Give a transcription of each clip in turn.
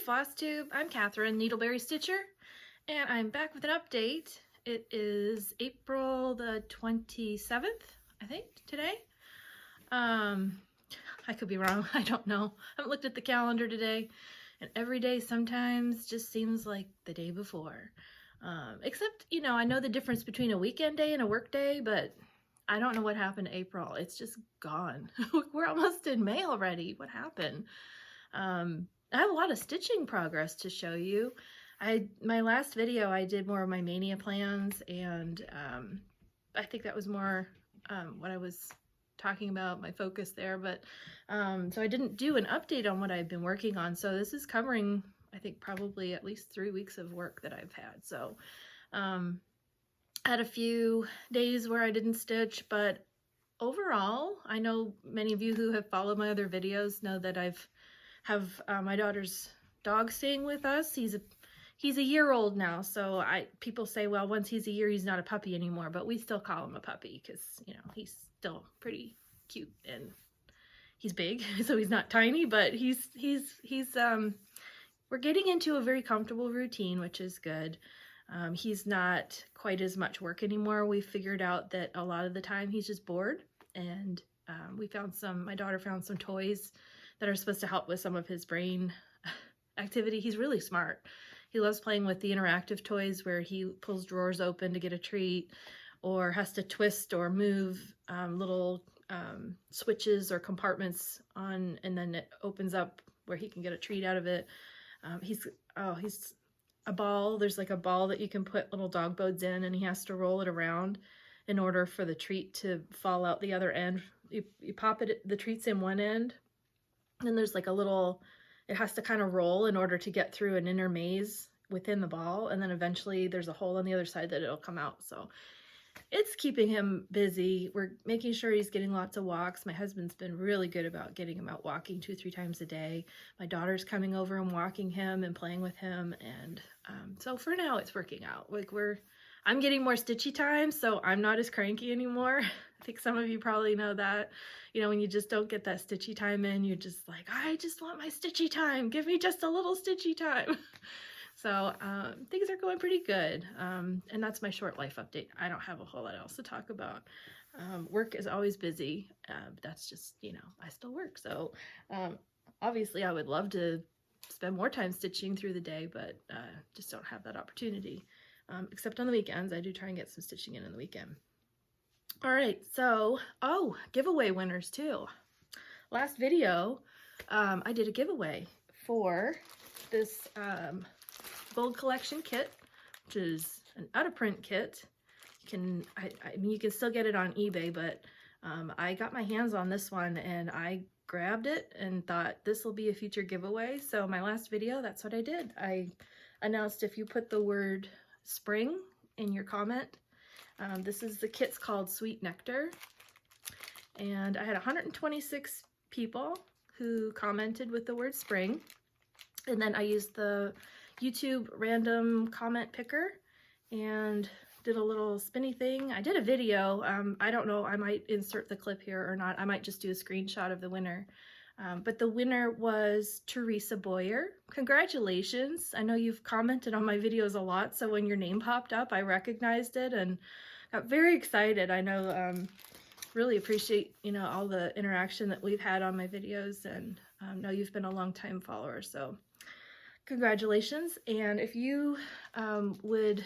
FlossTube. I'm Catherine, Needleberry Stitcher, and I'm back with an update. It is April the 27th, I think, today. I could be wrong, I don't know. I haven't looked at the calendar today, and every day sometimes just seems like the day before. Except, you know, I know the difference between a weekend day and a work day, but I don't know what happened to April. It's just gone. We're almost in May already. What happened? I have a lot of stitching progress to show you. My last video I did more of my mania plans, and I think that was more what I was talking about, my focus there, but so I didn't do an update on what I've been working on. So this is covering, I think, probably at least 3 weeks of work that I've had. So I had a few days where I didn't stitch, but overall, I know many of you who have followed my other videos know that I have my daughter's dog staying with us. He's a year old now, so people say, well, once he's a year, he's not a puppy anymore, but we still call him a puppy because, you know, he's still pretty cute and he's big, so he's not tiny, but we're getting into a very comfortable routine, which is good. He's not quite as much work anymore. We figured out that a lot of the time he's just bored, and my daughter found some toys that are supposed to help with some of his brain activity. He's really smart. He loves playing with the interactive toys where he pulls drawers open to get a treat, or has to twist or move little switches or compartments on, and then it opens up where he can get a treat out of it. He's a ball. There's like a ball that you can put little dog bones in, and he has to roll it around in order for the treat to fall out the other end. You pop it, the treat's in one end, and there's like a little, it has to kind of roll in order to get through an inner maze within the ball, and then eventually there's a hole on the other side that it'll come out. So it's keeping him busy. We're making sure he's getting lots of walks. My husband's been really good about getting him out walking 2-3 times a day. My daughter's coming over and walking him and playing with him, and so for now it's working out. Like I'm getting more stitchy time, so I'm not as cranky anymore. I think some of you probably know that. You know, when you just don't get that stitchy time in, you're just like, I just want my stitchy time. Give me just a little stitchy time. So things are going pretty good. And that's my short life update. I don't have a whole lot else to talk about. Work is always busy. But that's just, you know, I still work. So obviously I would love to spend more time stitching through the day, but just don't have that opportunity. Except on the weekends. I do try and get some stitching in the weekend. All right, so, giveaway winners too. Last video, I did a giveaway for this Bold Collection kit, which is an out-of-print kit. I mean, you can still get it on eBay, but I got my hands on this one and I grabbed it and thought this will be a future giveaway. So my last video, that's what I did. I announced if you put the word spring in your comment. The kit's called Sweet Nectar, and I had 126 people who commented with the word spring, and then I used the YouTube random comment picker and did a little spinny thing. I did a video. I don't know, I might insert the clip here or not. I might just do a screenshot of the winner. But the winner was Teresa Boyer. Congratulations. I know you've commented on my videos a lot, so when your name popped up, I recognized it and got very excited. I know, really appreciate, you know, all the interaction that we've had on my videos, and know you've been a long time follower, so congratulations. And if you would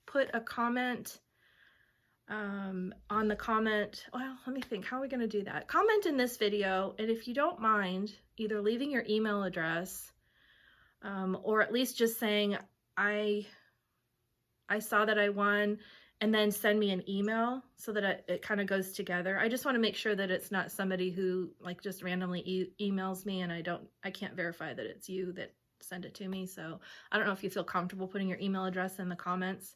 put a comment on the comment, well, let me think, how are we going to do that? Comment in this video, and if you don't mind, either leaving your email address or at least just saying, I saw that I won, and then send me an email so that it kind of goes together. I just want to make sure that it's not somebody who like just randomly emails me and I can't verify that it's you that sent it to me. So I don't know if you feel comfortable putting your email address in the comments.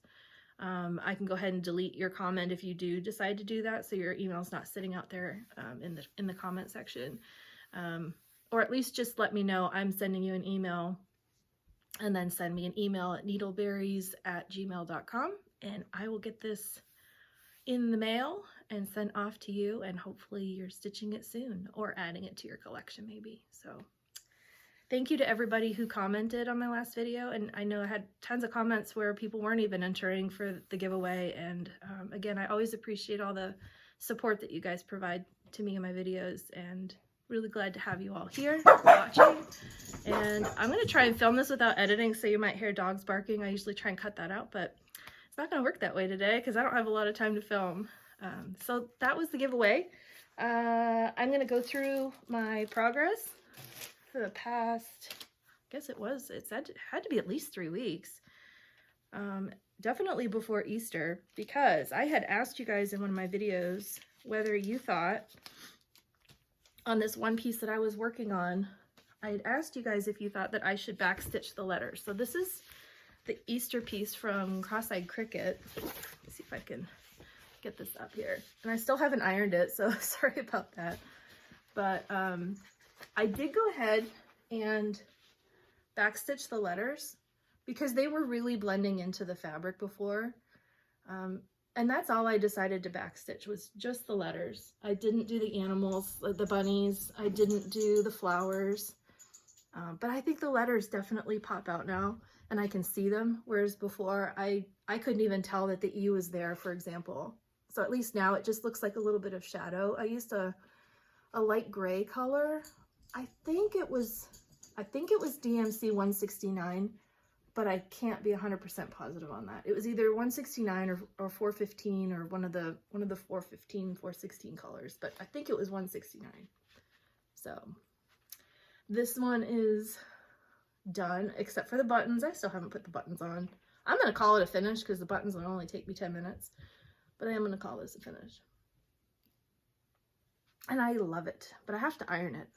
I can go ahead and delete your comment if you do decide to do that, so your email's not sitting out there in the comment section. Or at least just let me know I'm sending you an email, and then send me an email at needleberries@gmail.com, and I will get this in the mail and sent off to you, and hopefully you're stitching it soon or adding it to your collection maybe. So Thank you to everybody who commented on my last video, and I know I had tons of comments where people weren't even entering for the giveaway, and again, I always appreciate all the support that you guys provide to me in my videos, and really glad to have you all here watching. And I'm going to try and film this without editing, so you might hear dogs barking. I usually try and cut that out, but it's not going to work that way today because I don't have a lot of time to film. So that was the giveaway. I'm going to go through my progress for the past, I guess it had to be at least 3 weeks. Definitely before Easter, because I had asked you guys in one of my videos whether you thought on this one piece that I was working on, I had asked you guys if you thought that I should backstitch the letters. So this is the Easter piece from Cross-Eyed Cricket. Let's see if I can get this up here. And I still haven't ironed it, so sorry about that. But I did go ahead and backstitch the letters because they were really blending into the fabric before. And that's all I decided to backstitch, was just the letters. I didn't do the animals, the bunnies. I didn't do the flowers. But I think the letters definitely pop out now, and I can see them, whereas before I couldn't even tell that the E was there, for example. So at least now it just looks like a little bit of shadow. I used a light gray color. I think it was DMC 169. But I can't be 100% positive on that. It was either 169 or 415 or one of the 415, 416 colors, but I think it was 169. So this one is done, except for the buttons. I still haven't put the buttons on. I'm gonna call it a finish because the buttons will only take me 10 minutes, but I am gonna call this a finish. And I love it, but I have to iron it.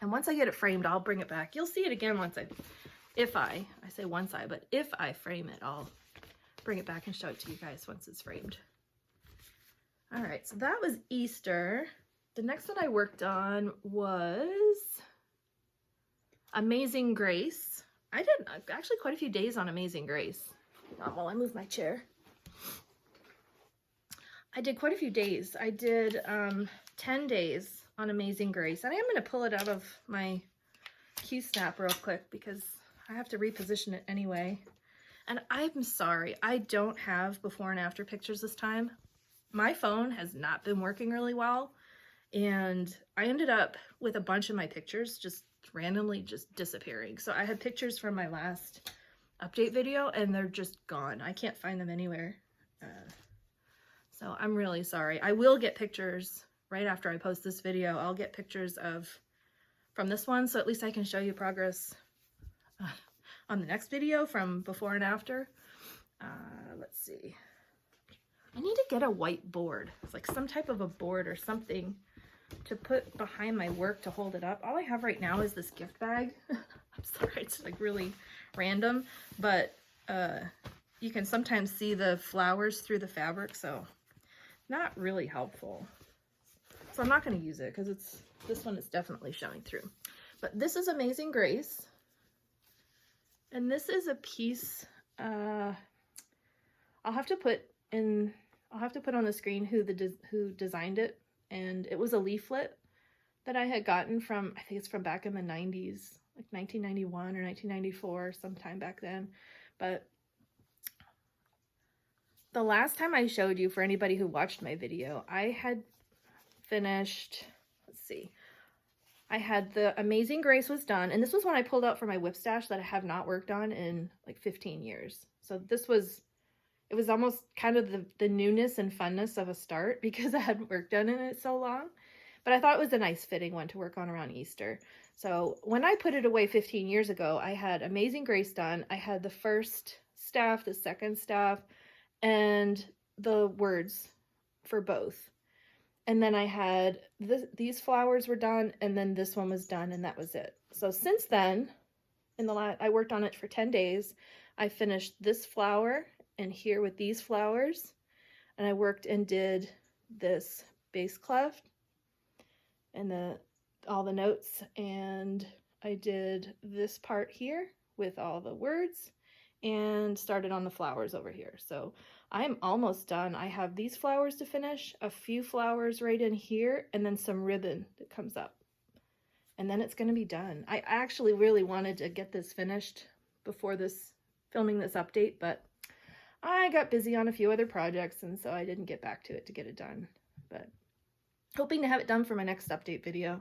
And once I get it framed, I'll bring it back. You'll see it again once if I frame it, I'll bring it back and show it to you guys once it's framed. All right, so that was Easter. The next one I worked on was Amazing Grace. I did actually quite a few days on Amazing Grace. While I move my chair. I did quite a few days. I did 10 days on Amazing Grace. And I am going to pull it out of my Q-snap real quick because I have to reposition it anyway. And I'm sorry, I don't have before and after pictures this time. My phone has not been working really well, and I ended up with a bunch of my pictures just randomly just disappearing. So I had pictures from my last update video and they're just gone. I can't find them anywhere. So I'm really sorry. I will get pictures right after I post this video. I'll get pictures from this one, so at least I can show you progress on the next video from before and after. Let's see. I need to get a white board. It's like some type of a board or something to put behind my work to hold it up. All I have right now is this gift bag. I'm sorry, it's like really random, but you can sometimes see the flowers through the fabric, so not really helpful. So I'm not going to use it because this one is definitely showing through. But this is Amazing Grace. And this is a piece, I'll have to put on the screen who designed it. And it was a leaflet that I had gotten from, I think it's from back in the 90s, like 1991 or 1994, sometime back then. But the last time I showed you, for anybody who watched my video, I had finished, let's see, I had the Amazing Grace was done, and this was one I pulled out for my whip stash that I have not worked on in like 15 years. So it was almost kind of the newness and funness of a start because I hadn't worked on it so long. But I thought it was a nice fitting one to work on around Easter. So when I put it away 15 years ago, I had Amazing Grace done. I had the first staff, the second staff, and the words for both. And then I had these flowers were done, and then this one was done, and that was it. So since then, I worked on it for 10 days. I finished this flower and here with these flowers, and I worked and did this base cleft and all the notes, and I did this part here with all the words and started on the flowers over here. So I'm almost done. I have these flowers to finish, a few flowers right in here, and then some ribbon that comes up. and then it's going to be done. I actually really wanted to get this finished before filming this update, but I got busy on a few other projects, and so I didn't get back to it to get it done. But hoping to have it done for my next update video.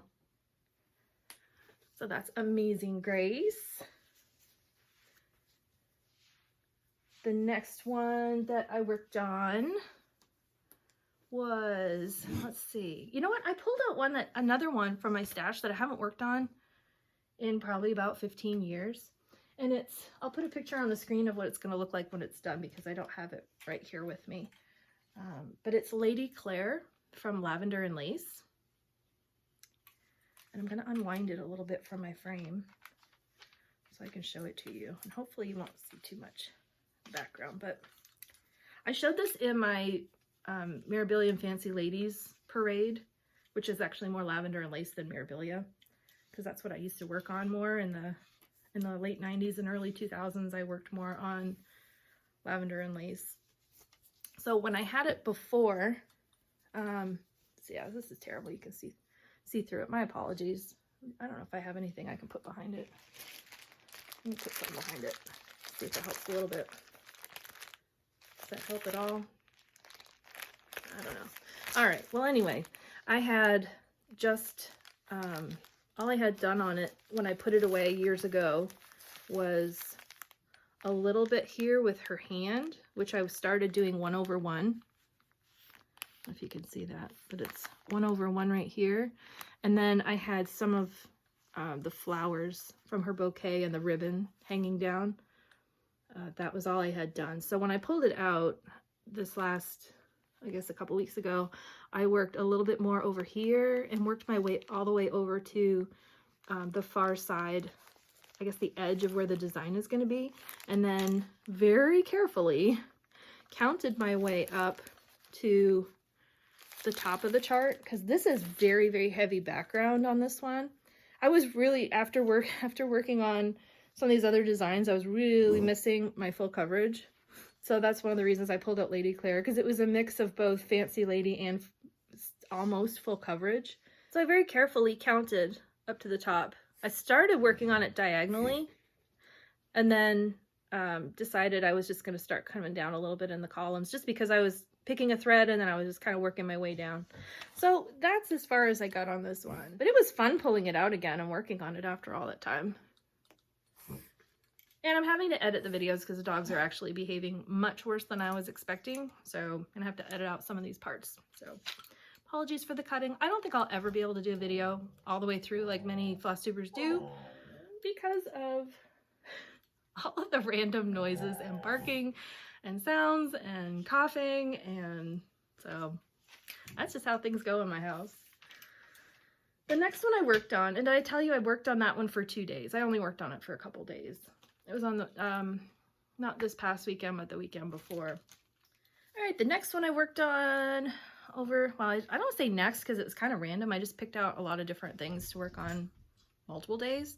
So that's Amazing Grace. The next one that I worked on was, let's see, you know what? I pulled out another one from my stash that I haven't worked on in probably about 15 years. And I'll put a picture on the screen of what it's going to look like when it's done because I don't have it right here with me. But it's Lady Claire from Lavender and Lace. And I'm going to unwind it a little bit from my frame so I can show it to you. And hopefully you won't see too much background. But I showed this in my Mirabilia and Fancy Ladies parade, which is actually more lavender and lace than Mirabilia, because that's what I used to work on more in the late 90s and early 2000s. I worked more on lavender and lace. So when I had it before, so yeah, this is terrible. You can see through it. My apologies. I don't know if I have anything I can put behind it. Let me put something behind it. See if it helps a little bit. Does that help at all? I don't know. All right. Well, anyway, I had just, all I had done on it when I put it away years ago was a little bit here with her hand, which I started doing 1/1. I don't know if you can see that, but it's 1/1 right here. And then I had some of the flowers from her bouquet and the ribbon hanging down. That was all I had done. So when I pulled it out this last, I guess a couple weeks ago, I worked a little bit more over here and worked my way all the way over to the far side, I guess the edge of where the design is going to be, and then very carefully counted my way up to the top of the chart, because this is very, very heavy background on this one. I was really, after working on some of these other designs, I was really missing my full coverage. So that's one of the reasons I pulled out Lady Claire, because it was a mix of both Fancy Lady and almost full coverage. So I very carefully counted up to the top. I started working on it diagonally and then decided I was just going to start coming down a little bit in the columns, just because I was picking a thread and then I was just kind of working my way down. So that's as far as I got on this one. But it was fun pulling it out again and working on it after all that time. And I'm having to edit the videos because the dogs are actually behaving much worse than I was expecting. So I'm going to have to edit out some of these parts. So apologies for the cutting. I don't think I'll ever be able to do a video all the way through like many FlossTubers do, because of all of the random noises and barking and sounds and coughing. And so that's just how things go in my house. The next one I worked on, and did I tell you I worked on that one for 2 days? I only worked on it for a couple days. It was on the, not this past weekend, but the weekend before. All right, the next one I worked on well, I don't say next because it was kind of random. I just picked out a lot of different things to work on multiple days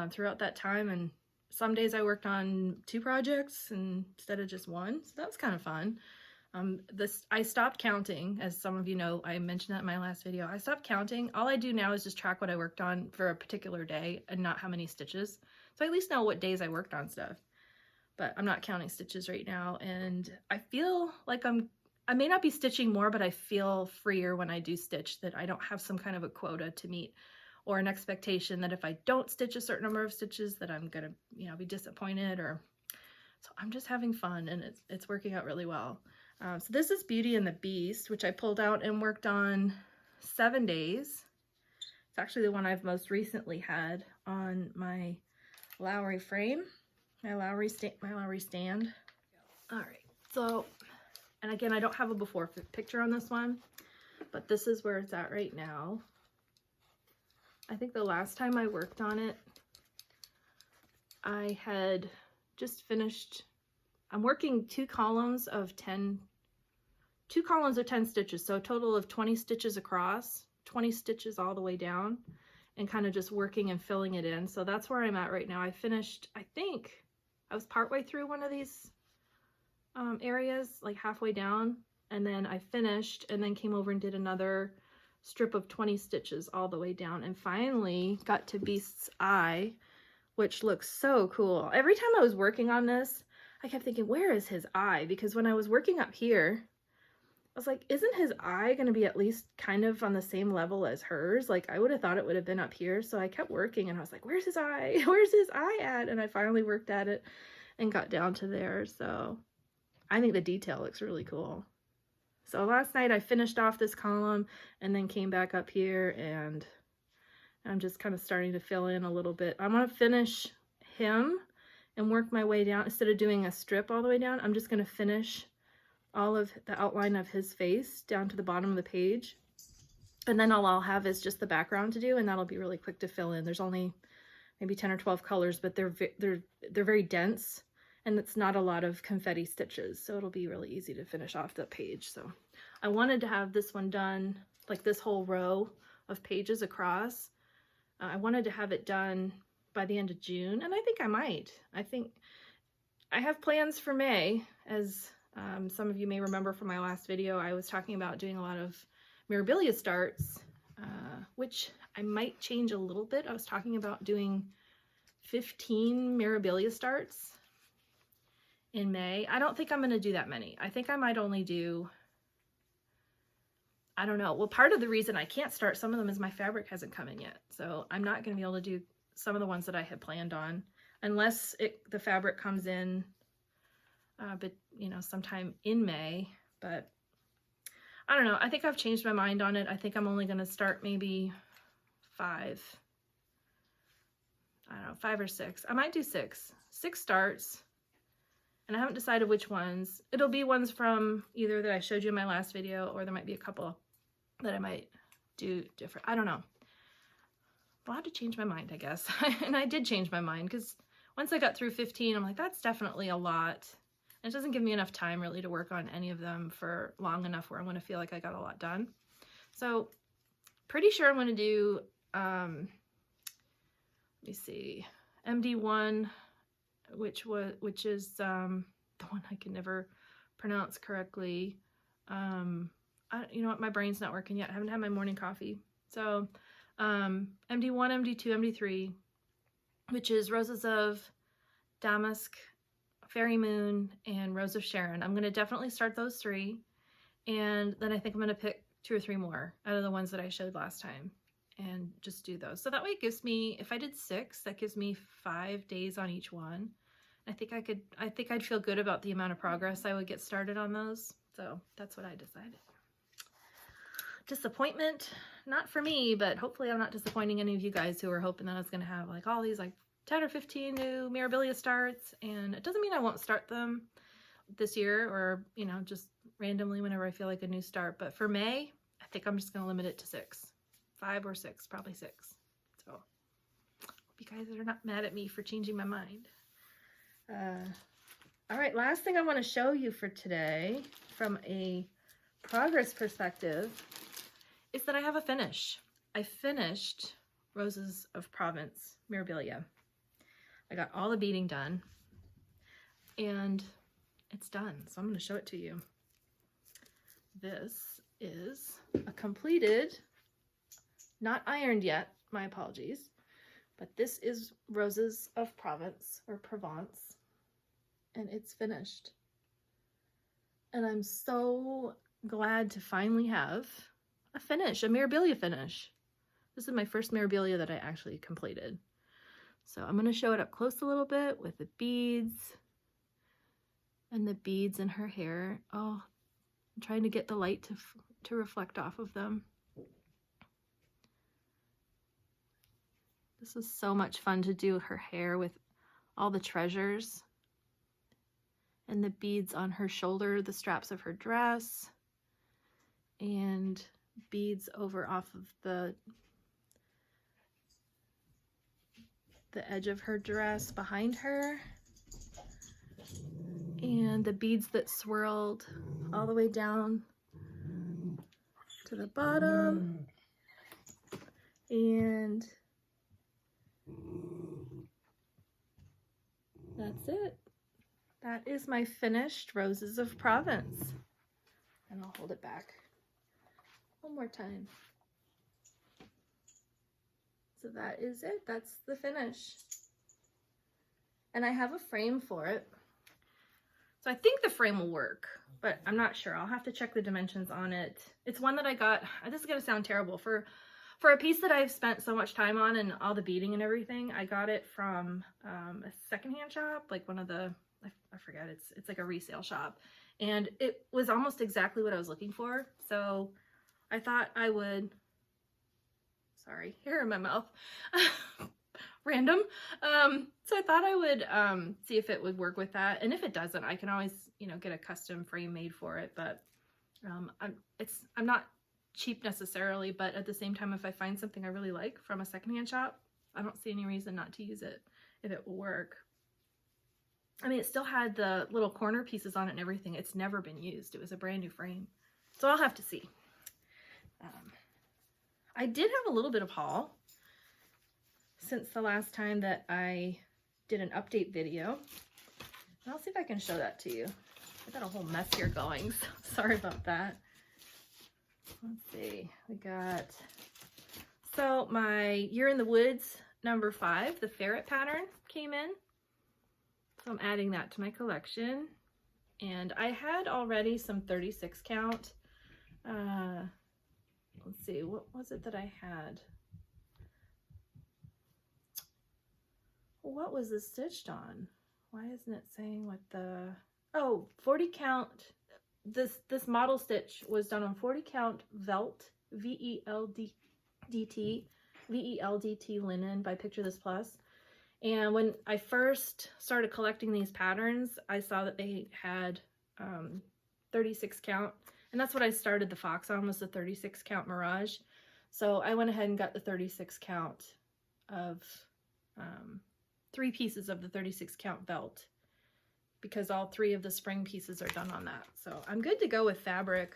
throughout that time. And some days I worked on 2 projects instead of just 1. So that was kind of fun. I stopped counting, as some of you know, I mentioned that in my last video. I stopped counting. All I do now is just track what I worked on for a particular day and not how many stitches. So I at least know what days I worked on stuff. But I'm not counting stitches right now. And I feel like I may not be stitching more, but I feel freer when I do stitch, that I don't have some kind of a quota to meet or an expectation that if I don't stitch a certain number of stitches that I'm gonna, be disappointed. Or so I'm just having fun, and it's working out really well. So this is Beauty and the Beast, which I pulled out and worked on 7 days. It's actually the one I've most recently had on my Lowry frame, my Lowry stand. All right, so, and again, I don't have a before picture on this one, but this is where it's at right now. I think the last time I worked on it, I had just finished, I'm working 2 columns of 10 stitches, so a total of 20 stitches across, 20 stitches all the way down, and kind of just working and filling it in. So that's where I'm at right now. I finished, I think I was partway through one of these areas, like halfway down, and then I finished and then came over and did another strip of 20 stitches all the way down, and finally got to Beast's eye, which looks so cool. Every time I was working on this, I kept thinking, where is his eye? Because when I was working up here, I was like, isn't his eye going to be at least kind of on the same level as hers? Like, I would have thought it would have been up here. So I kept working and I was like, where's his eye? Where's his eye at? And I finally worked at it and got down to there. So I think the detail looks really cool. So last night I finished off this column and then came back up here, and I'm just kind of starting to fill in a little bit. I want to finish him and work my way down. Instead of doing a strip all the way down, I'm just going to finish all of the outline of his face down to the bottom of the page. And then all I'll have is just the background to do, and that'll be really quick to fill in. There's only maybe 10 or 12 colors, but they're very dense, and it's not a lot of confetti stitches, so it'll be really easy to finish off the page. So I wanted to have this one done, like this whole row of pages across. I wanted to have it done by the end of June, and I think I might. I think I have plans for May. As some of you may remember from my last video, I was talking about doing a lot of Mirabilia starts, which I might change a little bit. I was talking about doing 15 Mirabilia starts in May. I don't think I'm going to do that many. I think I might only do, I don't know. Well, part of the reason I can't start some of them is my fabric hasn't come in yet. So I'm not going to be able to do some of the ones that I had planned on unless the fabric comes in, but you know, sometime in May. But I don't know. I think I've changed my mind on it. I think I'm only going to start maybe 5. I don't know, 5 or 6. I might do 6 starts, and I haven't decided which ones. It'll be ones from either that I showed you in my last video, or there might be a couple that I might do different. I don't know. I'll have to change my mind, I guess. And I did change my mind, because once I got through 15, I'm like, that's definitely a lot. And it doesn't give me enough time really to work on any of them for long enough where I'm going to feel like I got a lot done. So pretty sure I'm going to do, let me see, MD1, which is the one I can never pronounce correctly. You know what, my brain's not working yet. I haven't had my morning coffee. So MD1, MD2, MD3, which is Roses of Damask, Fairy Moon, and Rose of Sharon. I'm going to definitely start those 3, and then I think I'm going to pick 2 or 3 more out of the ones that I showed last time and just do those. So that way it gives me, if I did 6, that gives me 5 days on each one. I think I'd feel good about the amount of progress I would get started on those. So that's what I decided. Disappointment, not for me, but hopefully I'm not disappointing any of you guys who are hoping that I was going to have like all these like 10 or 15 new Mirabilia starts. And it doesn't mean I won't start them this year, or, you know, just randomly whenever I feel like a new start. But for May, I think I'm just going to limit it to 6. 5 or 6, probably 6. So hope you guys are not mad at me for changing my mind. All right, last thing I want to show you for today from a progress perspective is that I have a finish. I finished Roses of Provence Mirabilia. I got all the beading done, and it's done. So I'm going to show it to you. This is a completed, not ironed yet, my apologies, but this is Roses of Provence, or Provence, and it's finished. And I'm so glad to finally have a finish, a Mirabilia finish. This is my first Mirabilia that I actually completed. So I'm going to show it up close a little bit with the beads and the beads in her hair. Oh, I'm trying to get the light to reflect off of them. This is so much fun to do her hair with all the treasures and the beads on her shoulder, the straps of her dress, and beads over off of the edge of her dress behind her, and the beads that swirled all the way down to the bottom, and that's it. That is my finished Roses of Provence. And I'll hold it back one more time. So that is it. That's the finish. And I have a frame for it. So I think the frame will work, but I'm not sure. I'll have to check the dimensions on it. It's one that I got, this is gonna sound terrible, for a piece that I've spent so much time on and all the beading and everything. I got it from a secondhand shop, like one of the, I forget, it's like a resale shop. And it was almost exactly what I was looking for. So I thought I would, sorry, hair in my mouth. Random. So I thought I would see if it would work with that. And if it doesn't, I can always, you know, get a custom frame made for it. But I'm not cheap necessarily, but at the same time, if I find something I really like from a secondhand shop, I don't see any reason not to use it if it will work. I mean, it still had the little corner pieces on it and everything. It's never been used. It was a brand new frame. So I'll have to see. I did have a little bit of haul since the last time that I did an update video. And I'll see if I can show that to you. I got a whole mess here going, so sorry about that. Let's see, we got, so my You're in the Woods number 5, the ferret pattern came in. So I'm adding that to my collection. And I had already some 36 count. Let's see, what was it that I had? What was this stitched on? Why isn't it saying what the, oh, 40 count. This model stitch was done on 40 count Velt, VELDT linen by Picture This Plus. And when I first started collecting these patterns, I saw that they had 36 count, and that's what I started the fox on, was the 36 count Mirage. So I went ahead and got the 36 count of 3 pieces of the 36 count Velt, because all 3 of the spring pieces are done on that. So I'm good to go with fabric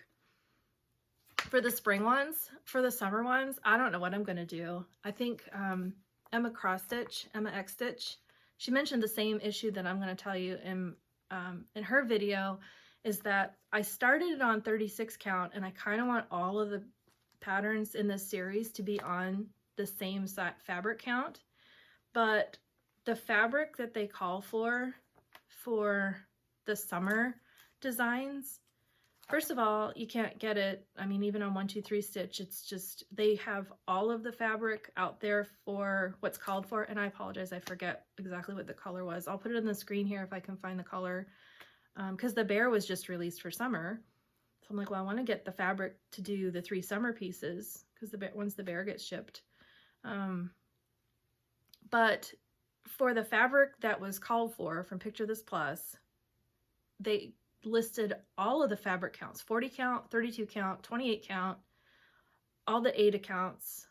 for the spring ones. For the summer ones, I don't know what I'm gonna do. I think Emma X Stitch, she mentioned the same issue that I'm gonna tell you in her video, is that I started it on 36 count, and I kind of want all of the patterns in this series to be on the same fabric count, but the fabric that they call for the summer designs, first of all, you can't get it. I mean, even on 1-2-3 Stitch, it's just, they have all of the fabric out there for what's called for. And I apologize, I forget exactly what the color was. I'll put it on the screen here if I can find the color, because the bear was just released for summer. So I'm like, well, I want to get the fabric to do the 3 summer pieces, because once the bear gets shipped. But for the fabric that was called for from Picture This Plus, they listed all of the fabric counts, 40 count, 32 count, 28 count, all the Ada counts.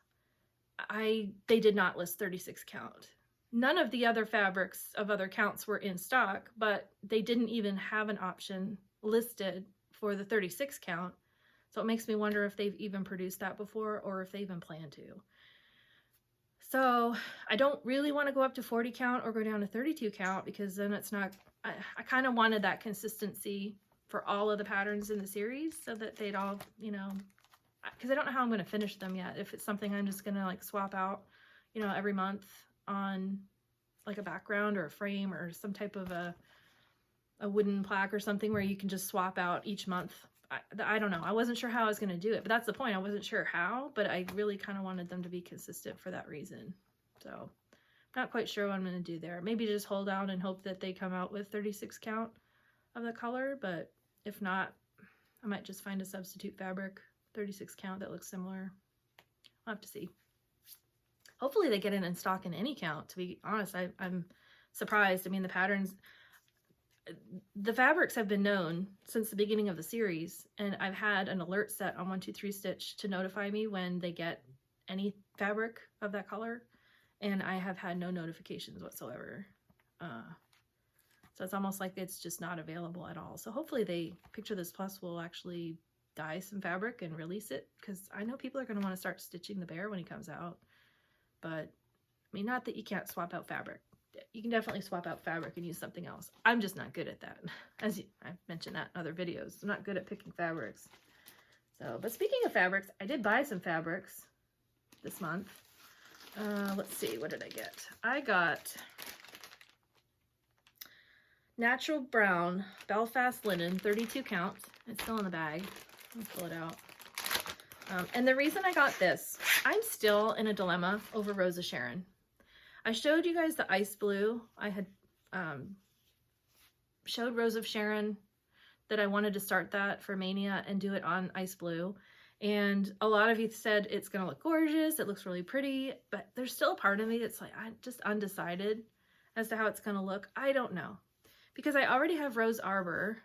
They did not list 36 count. None of the other fabrics of other counts were in stock, but they didn't even have an option listed for the 36 count. So it makes me wonder if they've even produced that before, or if they even plan to. So I don't really want to go up to 40 count or go down to 32 count, because then it's not, I kind of wanted that consistency for all of the patterns in the series, so that they'd all, you know, because I don't know how I'm going to finish them yet. If it's something I'm just going to like swap out, you know, every month on like a background or a frame or some type of a wooden plaque or something where you can just swap out each month. I don't know. I wasn't sure how I was going to do it, but that's the point. I wasn't sure how, but I really kind of wanted them to be consistent for that reason. So not quite sure what I'm going to do there. Maybe just hold out and hope that they come out with 36 count of the color, but if not, I might just find a substitute fabric, 36 count, that looks similar. I'll have to see. Hopefully they get it in stock in any count, to be honest. I'm surprised. I mean, the fabrics have been known since the beginning of the series, and I've had an alert set on 1-2-3 Stitch to notify me when they get any fabric of that color, and I have had no notifications whatsoever. So it's almost like it's just not available at all. So hopefully Picture This Plus will actually dye some fabric and release it, because I know people are going to want to start stitching the bear when he comes out. But I mean, not that you can't swap out fabric. You can definitely swap out fabric and use something else. I'm just not good at that. I've mentioned that in other videos. I'm not good at picking fabrics. So, but speaking of fabrics, I did buy some fabrics this month. Let's see, what did I get? I got natural brown Belfast linen, 32 count. It's still in the bag. Let's pull it out. And the reason I got this, I'm still in a dilemma over Rose of Sharon. I showed you guys the ice blue. I had showed Rose of Sharon that I wanted to start that for Mania and do it on ice blue. And a lot of you said it's going to look gorgeous. It looks really pretty, but there's still a part of me that's like, I'm just undecided as to how it's going to look. I don't know, because I already have Rose Arbor,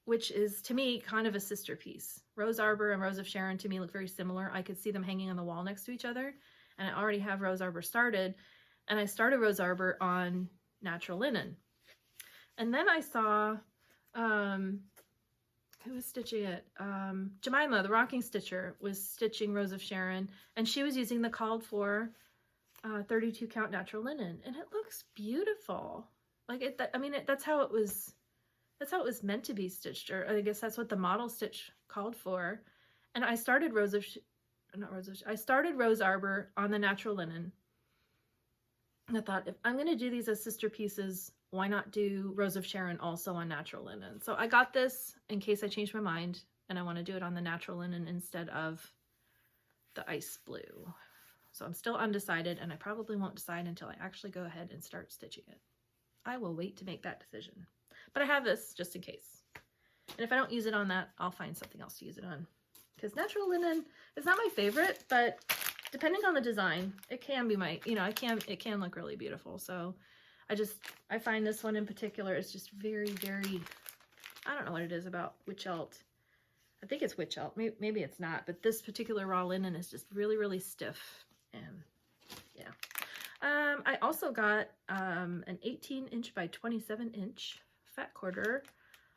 which is to me kind of a sister piece. Rose Arbor and Rose of Sharon to me look very similar. I could see them hanging on the wall next to each other, and I already have Rose Arbor started, and I started Rose Arbor on natural linen. And then I saw, who was stitching it? Jemima, the rocking stitcher, was stitching Rose of Sharon, and she was using the called for 32 count natural linen, and it looks beautiful. Like it, that's how it was. That's how it was meant to be stitched, or I guess that's what the model stitch called for. And I started I started Rose Arbor on the natural linen. And I thought, if I'm going to do these as sister pieces, why not do Rose of Sharon also on natural linen? So I got this in case I change my mind and I want to do it on the natural linen instead of the ice blue. So I'm still undecided, and I probably won't decide until I actually go ahead and start stitching it. I will wait to make that decision. But I have this just in case. And if I don't use it on that, I'll find something else to use it on. Because natural linen is not my favorite, but depending on the design, it can be my, it can look really beautiful. So I find this one in particular is just very, very, I don't know what it is about Witchelt. I think it's Witchelt. Maybe it's not, but this particular raw linen is just really, really stiff. And yeah. I also got an 18-inch by 27-inch fat quarter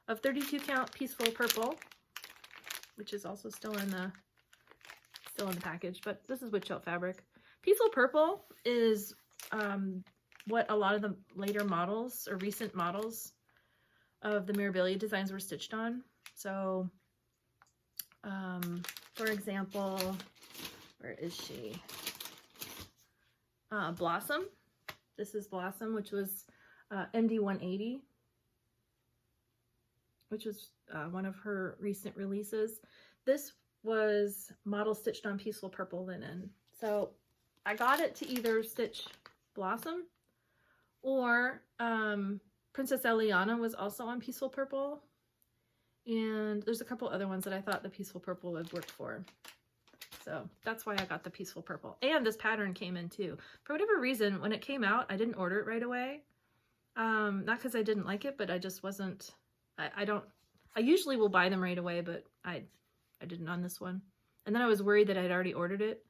of 32 count Peaceful Purple, which is also still in the package, but this is Witchelt fabric. Peaceful Purple is what a lot of the later models or recent models of the Mirabilia designs were stitched on. So, for example, where is she? Blossom. This is Blossom, which was MD 180, which was one of her recent releases. This was model stitched on Peaceful Purple linen. So I got it to either stitch Blossom or Princess Eliana was also on Peaceful Purple. And there's a couple other ones that I thought the Peaceful Purple would work for. So that's why I got the Peaceful Purple. And this pattern came in too. For whatever reason, when it came out, I didn't order it right away. Not because I didn't like it, but I just wasn't, I usually will buy them right away, but I didn't on this one. And then I was worried that I'd already ordered it,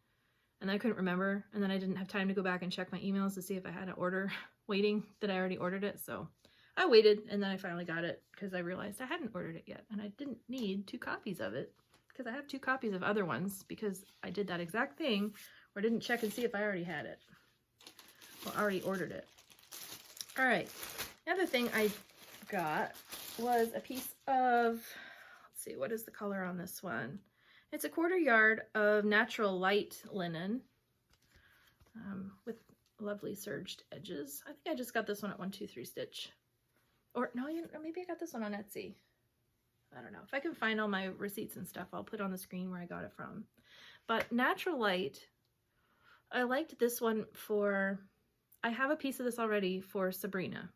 and I couldn't remember. And then I didn't have time to go back and check my emails to see if I had an order waiting that I already ordered it. So I waited, and then I finally got it because I realized I hadn't ordered it yet, and I didn't need 2 copies of it. Because I have 2 copies of other ones, because I did that exact thing where I didn't check and see if I already had it. Well, I already ordered it. All right. The other thing I got was a piece of, let's see, what is the color on this one? It's a 1/4 yard of natural light linen with lovely serged edges. I think I just got this one at 1 2 3 Stitch. Or no, maybe I got this one on Etsy. I don't know. If I can find all my receipts and stuff, I'll put on the screen where I got it from. But Natural Light, I liked this one for, I have a piece of this already for Sabrina.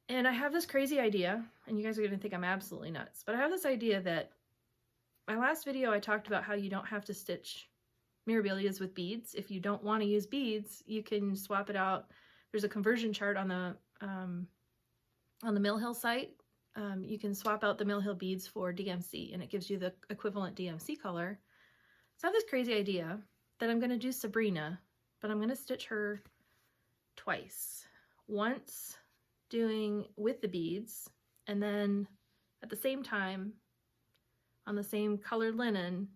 And I have this crazy idea, and you guys are going to think I'm absolutely nuts, but I have this idea that my last video I talked about how you don't have to stitch Mirabilias with beads. If you don't want to use beads, you can swap it out. There's a conversion chart on the Mill Hill site. You can swap out the Mill Hill beads for DMC, and it gives you the equivalent DMC color. So I have this crazy idea that I'm going to do Sabrina, but I'm going to stitch her twice. Once doing with the beads, and then at the same time on the same colored linen,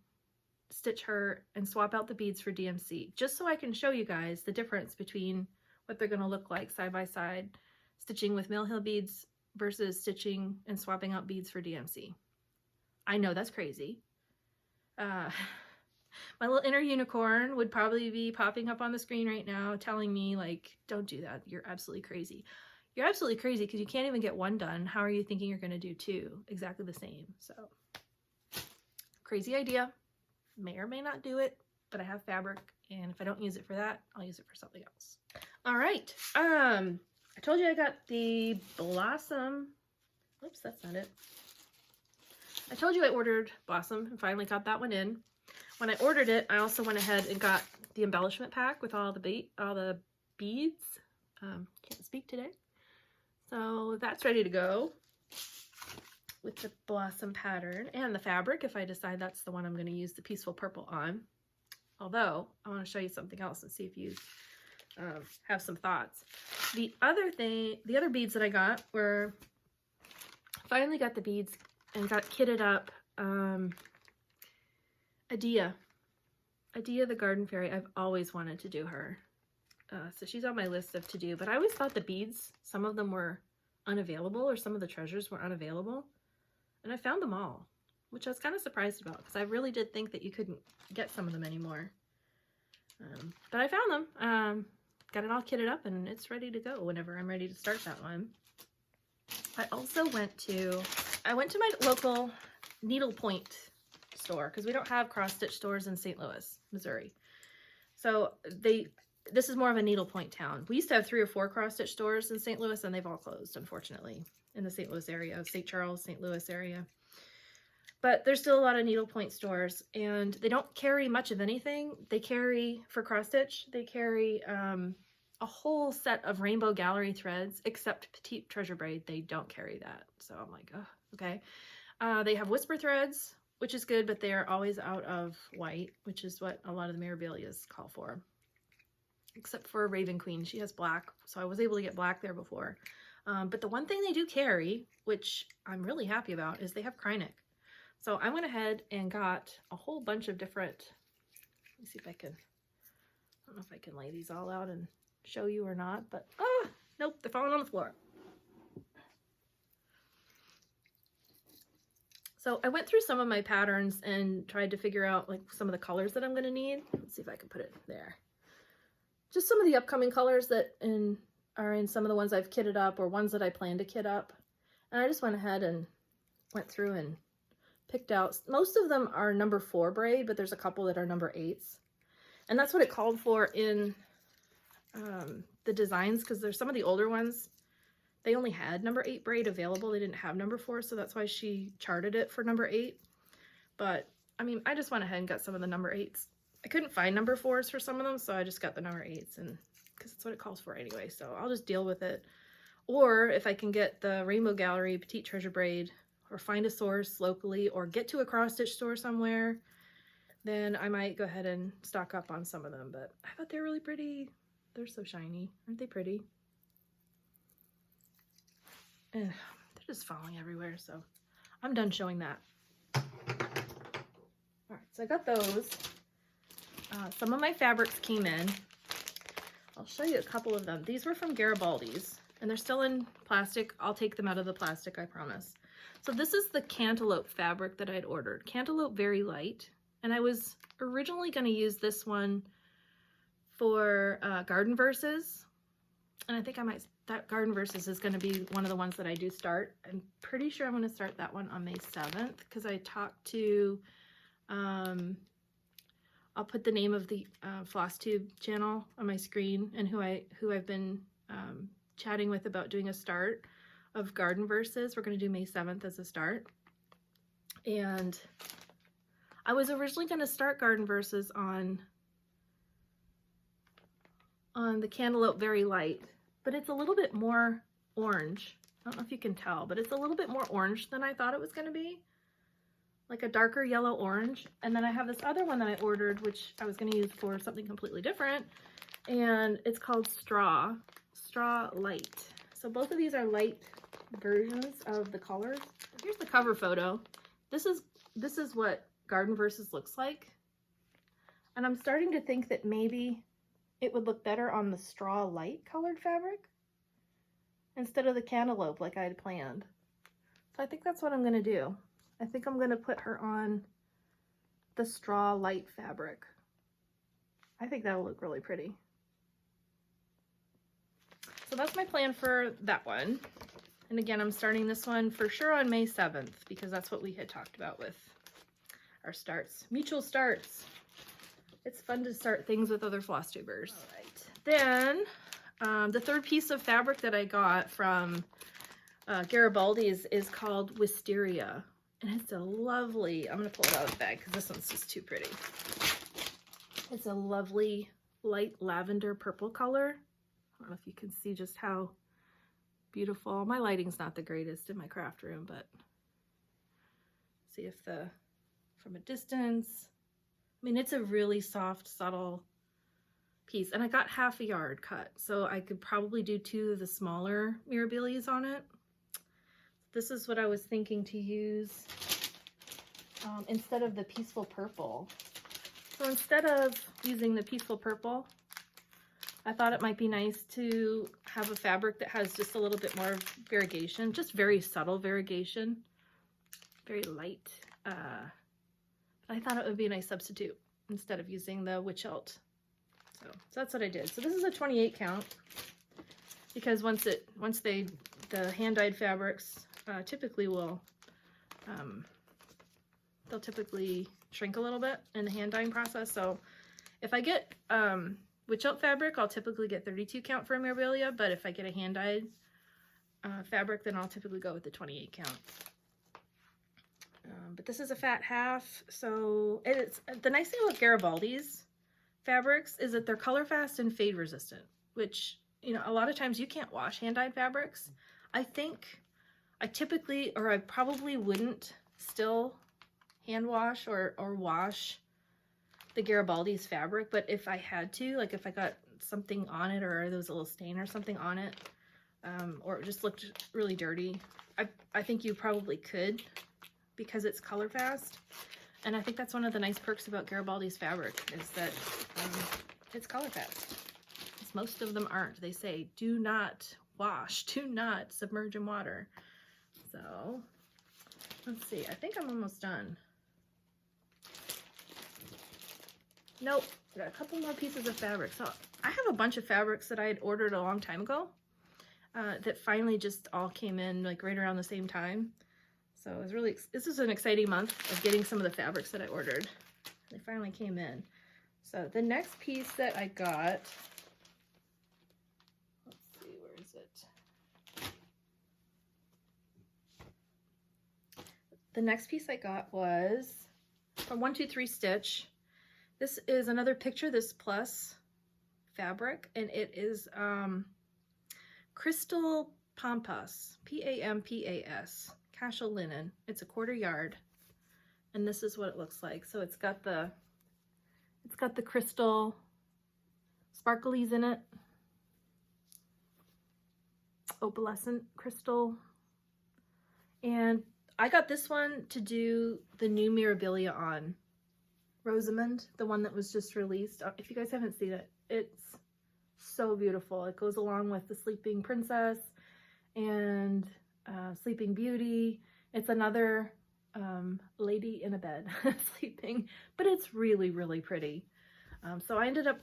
stitch her and swap out the beads for DMC, just so I can show you guys the difference between what they're going to look like side by side, stitching with Mill Hill beads versus stitching and swapping out beads for DMC. I know that's crazy. My little inner unicorn would probably be popping up on the screen right now telling me, like, don't do that. You're absolutely crazy. You're absolutely crazy because you can't even get one done. How are you thinking you're going to do two exactly the same? So, crazy idea. May or may not do it, but I have fabric, and if I don't use it for that, I'll use it for something else. All right. I told you I got the Blossom. Oops, that's not it. I told you I ordered Blossom and finally got that one in. When I ordered it, I also went ahead and got the embellishment pack with all the beads. Can't speak today. So that's ready to go with the Blossom pattern and the fabric if I decide that's the one I'm going to use the Peaceful Purple on. Although, I want to show you something else and see if you have some thoughts. The other beads that I got were, finally got the beads and got kitted up. Adia the Garden Fairy. I've always wanted to do her. So she's on my list of to do, but I always thought the beads, some of them were unavailable or some of the treasures were unavailable. And I found them all, which I was kind of surprised about because I really did think that you couldn't get some of them anymore. But I found them. Got it all kitted up and it's ready to go whenever I'm ready to start that one. I also went to my local needlepoint store because we don't have cross-stitch stores in St. Louis, Missouri. So this is more of a needlepoint town. We used to have 3 or 4 cross-stitch stores in St. Louis and they've all closed, unfortunately, in the St. Louis area, St. Charles, St. Louis area. But there's still a lot of needlepoint stores and they don't carry much of anything. They carry, for cross-stitch, they carry a whole set of rainbow gallery threads, except Petite Treasure Braid. They don't carry that. So I'm like, oh, okay. They have whisper threads, which is good, but they are always out of white, which is what a lot of the Mirabilias call for. Except for Raven Queen, she has black, so I was able to get black there before. But the one thing they do carry, which I'm really happy about, is they have Klein. So I went ahead and got a whole bunch of different, let me see if I can, I don't know if I can lay these all out and show you or not, but, nope, they're falling on the floor. So I went through some of my patterns and tried to figure out like some of the colors that I'm going to need. Let's see if I can put it there. Just some of the upcoming colors that are in some of the ones I've kitted up or ones that I plan to kit up. And I just went ahead and went through and picked out. Most of them are number 4 braid, but there's a couple that are number 8s. And that's what it called for in the designs, because there's some of the older ones, they only had number 8 braid available. They didn't have number 4, so that's why she charted it for number 8. But, I mean, I just went ahead and got some of the number 8s. I couldn't find number 4s for some of them, so I just got the number 8s, and because it's what it calls for anyway, so I'll just deal with it. Or if I can get the Rainbow Gallery Petite Treasure Braid, or find a source locally, or get to a cross-stitch store somewhere, then I might go ahead and stock up on some of them. But I thought they're really pretty. They're so shiny. Aren't they pretty? They're just falling everywhere, so I'm done showing that. Alright, so I got those. Some of my fabrics came in. I'll show you a couple of them. These were from Garibaldi's, and they're still in plastic. I'll take them out of the plastic, I promise. So this is the Cantaloupe fabric that I had ordered. Cantaloupe Very Light. And I was originally going to use this one for Garden Verses. And I think that Garden Verses is going to be one of the ones that I do start. I'm pretty sure I'm going to start that one on May 7th because I talked to, I'll put the name of the FlossTube channel on my screen and who I've been chatting with about doing a start of Garden Verses. We're going to do May 7th as a start. And I was originally going to start Garden Verses on the Cantaloupe Very Light, but it's a little bit more orange. I don't know if you can tell, but it's a little bit more orange than I thought it was going to be. Like a darker yellow orange. And then I have this other one that I ordered, which I was going to use for something completely different. And it's called Straw Light. So both of these are light versions of the colors. Here's the cover photo. This is what Garden Verses looks like. And I'm starting to think that maybe it would look better on the Straw Light colored fabric instead of the Cantaloupe like I had planned. So I think that's what I'm going to do. I think I'm going to put her on the straw light fabric. I think that'll look really pretty. So that's my plan for that one. And again, I'm starting this one for sure on May 7th because that's what we had talked about with our starts. Mutual starts. It's fun to start things with other floss tubers. All right. Then the third piece of fabric that I got from Garibaldi's is called Wisteria. And it's a lovely, I'm going to pull it out of the bag because this one's just too pretty. It's a lovely light lavender purple color. I don't know if you can see just how beautiful. My lighting's not the greatest in my craft room, but see if from a distance, I mean, it's a really soft, subtle piece. And I got half a yard cut, so I could probably do 2 of the smaller Mirabilias on it. This is what I was thinking to use instead of the Peaceful Purple. So instead of using the Peaceful Purple, I thought it might be nice to have a fabric that has just a little bit more variegation, just very subtle variegation, very light. But I thought it would be a nice substitute instead of using the witch elt. So that's what I did. So this is a 28 count because the hand-dyed fabrics typically will, they'll typically shrink a little bit in the hand dyeing process. So if I get witch elt fabric, I'll typically get 32 count for a Mirabilia, but if I get a hand dyed fabric, then I'll typically go with the 28 count. But this is a fat half, so it's the nice thing about Garibaldi's fabrics is that they're color fast and fade resistant, which, you know, a lot of times you can't wash hand dyed fabrics. I think I typically, or I probably wouldn't still hand wash or wash the Garibaldi's fabric, but if I had to, like if I got something on it or there was a little stain or something on it, or it just looked really dirty, I think you probably could because it's color fast. And I think that's one of the nice perks about Garibaldi's fabric is that it's color fast. Because most of them aren't. They say, do not wash, do not submerge in water. So let's see, I think I'm almost done. Nope, got a couple more pieces of fabric. So I have a bunch of fabrics that I had ordered a long time ago that finally just all came in like right around the same time. So it was really, this is an exciting month of getting some of the fabrics that I ordered. They finally came in. So the next piece that I got, let's see, where is it? The next piece I got was from 123 Stitch. This is another Picture This Plus fabric, and it is Crystal Pampas, P-A-M-P-A-S, casual linen. It's a 1/4 yard, and this is what it looks like. So it's got the crystal sparklies in it, opalescent crystal, and I got this one to do the new Mirabilia on. Rosamond, the one that was just released. If you guys haven't seen it, it's so beautiful. It goes along with the Sleeping Princess and Sleeping Beauty. It's another lady in a bed sleeping, but it's really, really pretty. So I ended up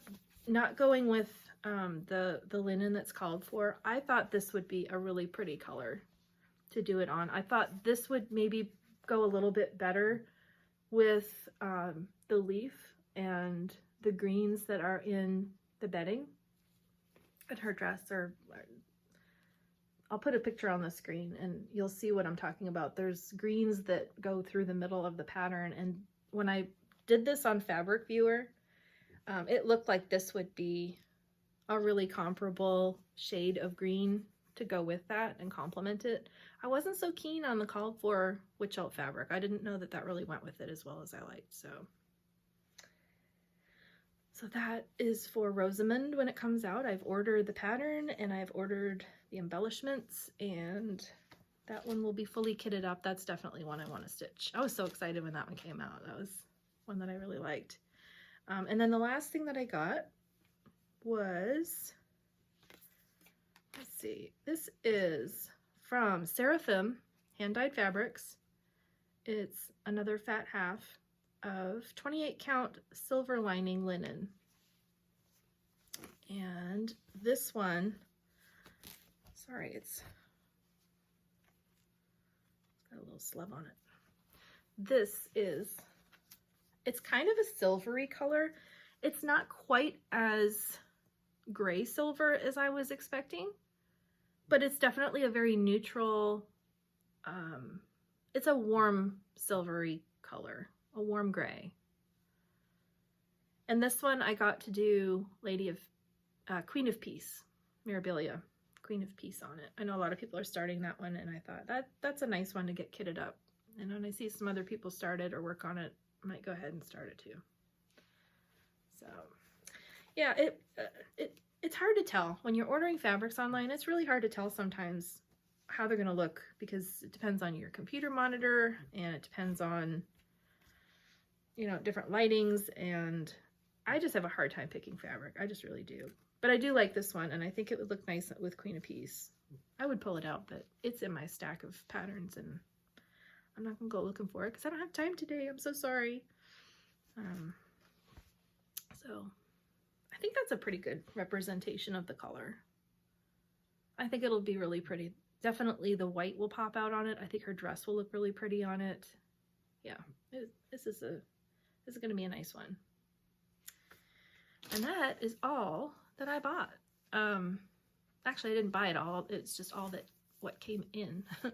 not going with the linen that's called for. I thought this would be a really pretty color to do it on. I thought this would maybe go a little bit better with the leaf and the greens that are in the bedding at her dress, or I'll put a picture on the screen and you'll see what I'm talking about. There's greens that go through the middle of the pattern, and when I did this on Fabric Viewer, it looked like this would be a really comparable shade of green to go with that and complement it. I wasn't so keen on the called for witch elt fabric. I didn't know that that really went with it as well as I liked. So that is for Rosamond when it comes out. I've ordered the pattern and I've ordered the embellishments, and that one will be fully kitted up. That's definitely one I want to stitch. I was so excited when that one came out. That was one that I really liked. And then the last thing that I got was, let's see, this is from Seraphim Hand Dyed Fabrics. It's another fat half. of 28 count silver lining linen. And this one, sorry, it's got a little slub on it. It's kind of a silvery color. It's not quite as gray silver as I was expecting, but it's definitely a very neutral, it's a warm silvery color, a warm gray. And this one I got to do Queen of Peace, Mirabilia, Queen of Peace on it. I know a lot of people are starting that one, and I thought that's a nice one to get kitted up. And when I see some other people start it or work on it, I might go ahead and start it too. So yeah, it's hard to tell. When you're ordering fabrics online, it's really hard to tell sometimes how they're going to look, because it depends on your computer monitor, and it depends on, you know, different lightings, and I just have a hard time picking fabric. I just really do. But I do like this one, and I think it would look nice with Queen of Peace. I would pull it out, but it's in my stack of patterns, and I'm not going to go looking for it because I don't have time today. I'm so sorry. So I think that's a pretty good representation of the color. I think it'll be really pretty. Definitely the white will pop out on it. I think her dress will look really pretty on it. Yeah, this is going to be a nice one. And that is all that I bought. Actually, I didn't buy it all. It's just all what came in in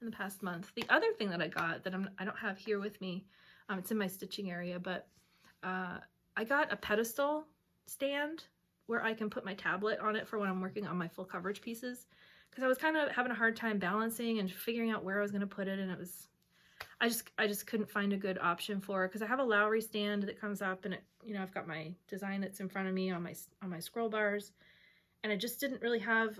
the past month. The other thing that I got that I don't have here with me, it's in my stitching area, but I got a pedestal stand where I can put my tablet on it for when I'm working on my full coverage pieces, because I was kind of having a hard time balancing and figuring out where I was going to put it, and it was, I just couldn't find a good option for it, because I have a Lowry stand that comes up, and it, you know, I've got my design that's in front of me on my scroll bars, and I just didn't really have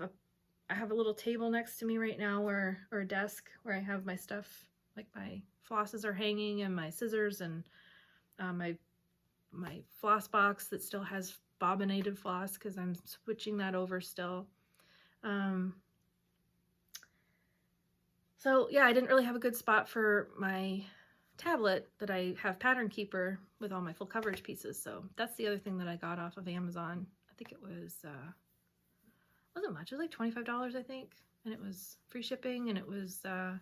I have a little table next to me right now, or a desk where I have my stuff, like my flosses are hanging, and my scissors, and my floss box that still has bobbinated floss, because I'm switching that over still. So yeah, I didn't really have a good spot for my tablet that I have Pattern Keeper with all my full coverage pieces. So that's the other thing that I got off of Amazon. I think it was, wasn't much. It was like $25, I think. And it was free shipping, and it was, I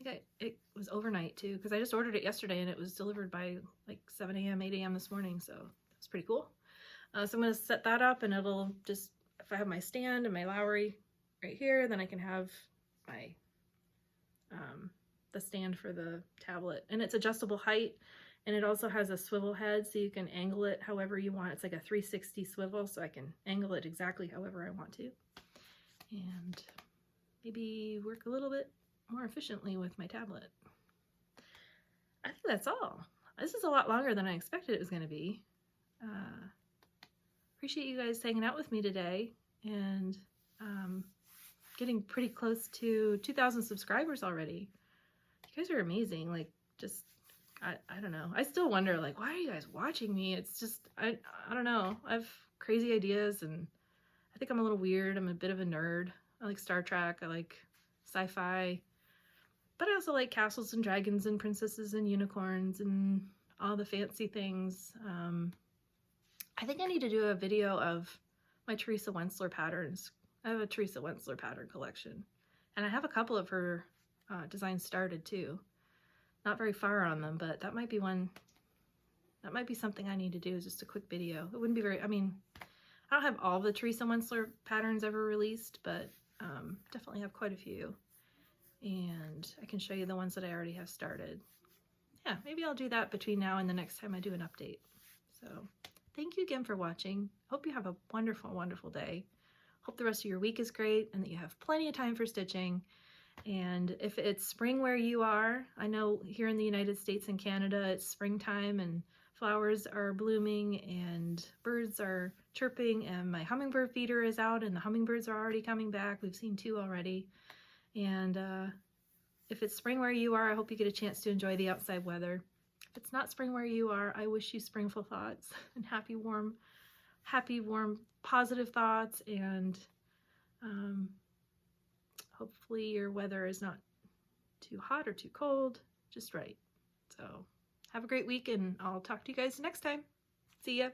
think it was overnight too, because I just ordered it yesterday and it was delivered by like 7 a.m., 8 a.m. this morning. So it's pretty cool. So I'm going to set that up, and it'll just, if I have my stand and my Lowry right here, then I can have my, the stand for the tablet, and it's adjustable height, and it also has a swivel head, so you can angle it however you want. It's like a 360 swivel, so I can angle it exactly however I want to, and maybe work a little bit more efficiently with my tablet. I think that's all. This is a lot longer than I expected it was going to be. Appreciate you guys hanging out with me today, and getting pretty close to 2,000 subscribers already. You guys are amazing. Like, just, I don't know. I still wonder, like, why are you guys watching me? It's just, I don't know. I have crazy ideas, and I think I'm a little weird. I'm a bit of a nerd. I like Star Trek. I like sci-fi. But I also like castles and dragons and princesses and unicorns and all the fancy things. I think I need to do a video of my Teresa Wentzler patterns. I have a Teresa Wentzler pattern collection, and I have a couple of her designs started too. Not very far on them, but that might be one, that might be something I need to do, is just a quick video. It wouldn't be very, I mean, I don't have all the Teresa Wentzler patterns ever released, but definitely have quite a few. And I can show you the ones that I already have started. Yeah, maybe I'll do that between now and the next time I do an update. So thank you again for watching. Hope you have a wonderful, wonderful day. Hope the rest of your week is great, and that you have plenty of time for stitching. And if it's spring where you are, I know here in the United States and Canada, it's springtime, and flowers are blooming, and birds are chirping, and my hummingbird feeder is out, and the hummingbirds are already coming back. We've seen 2 already. And if it's spring where you are, I hope you get a chance to enjoy the outside weather. If it's not spring where you are, I wish you springful thoughts and happy, warm, positive thoughts, and hopefully your weather is not too hot or too cold, just right. So have a great week, and I'll talk to you guys next time. See ya.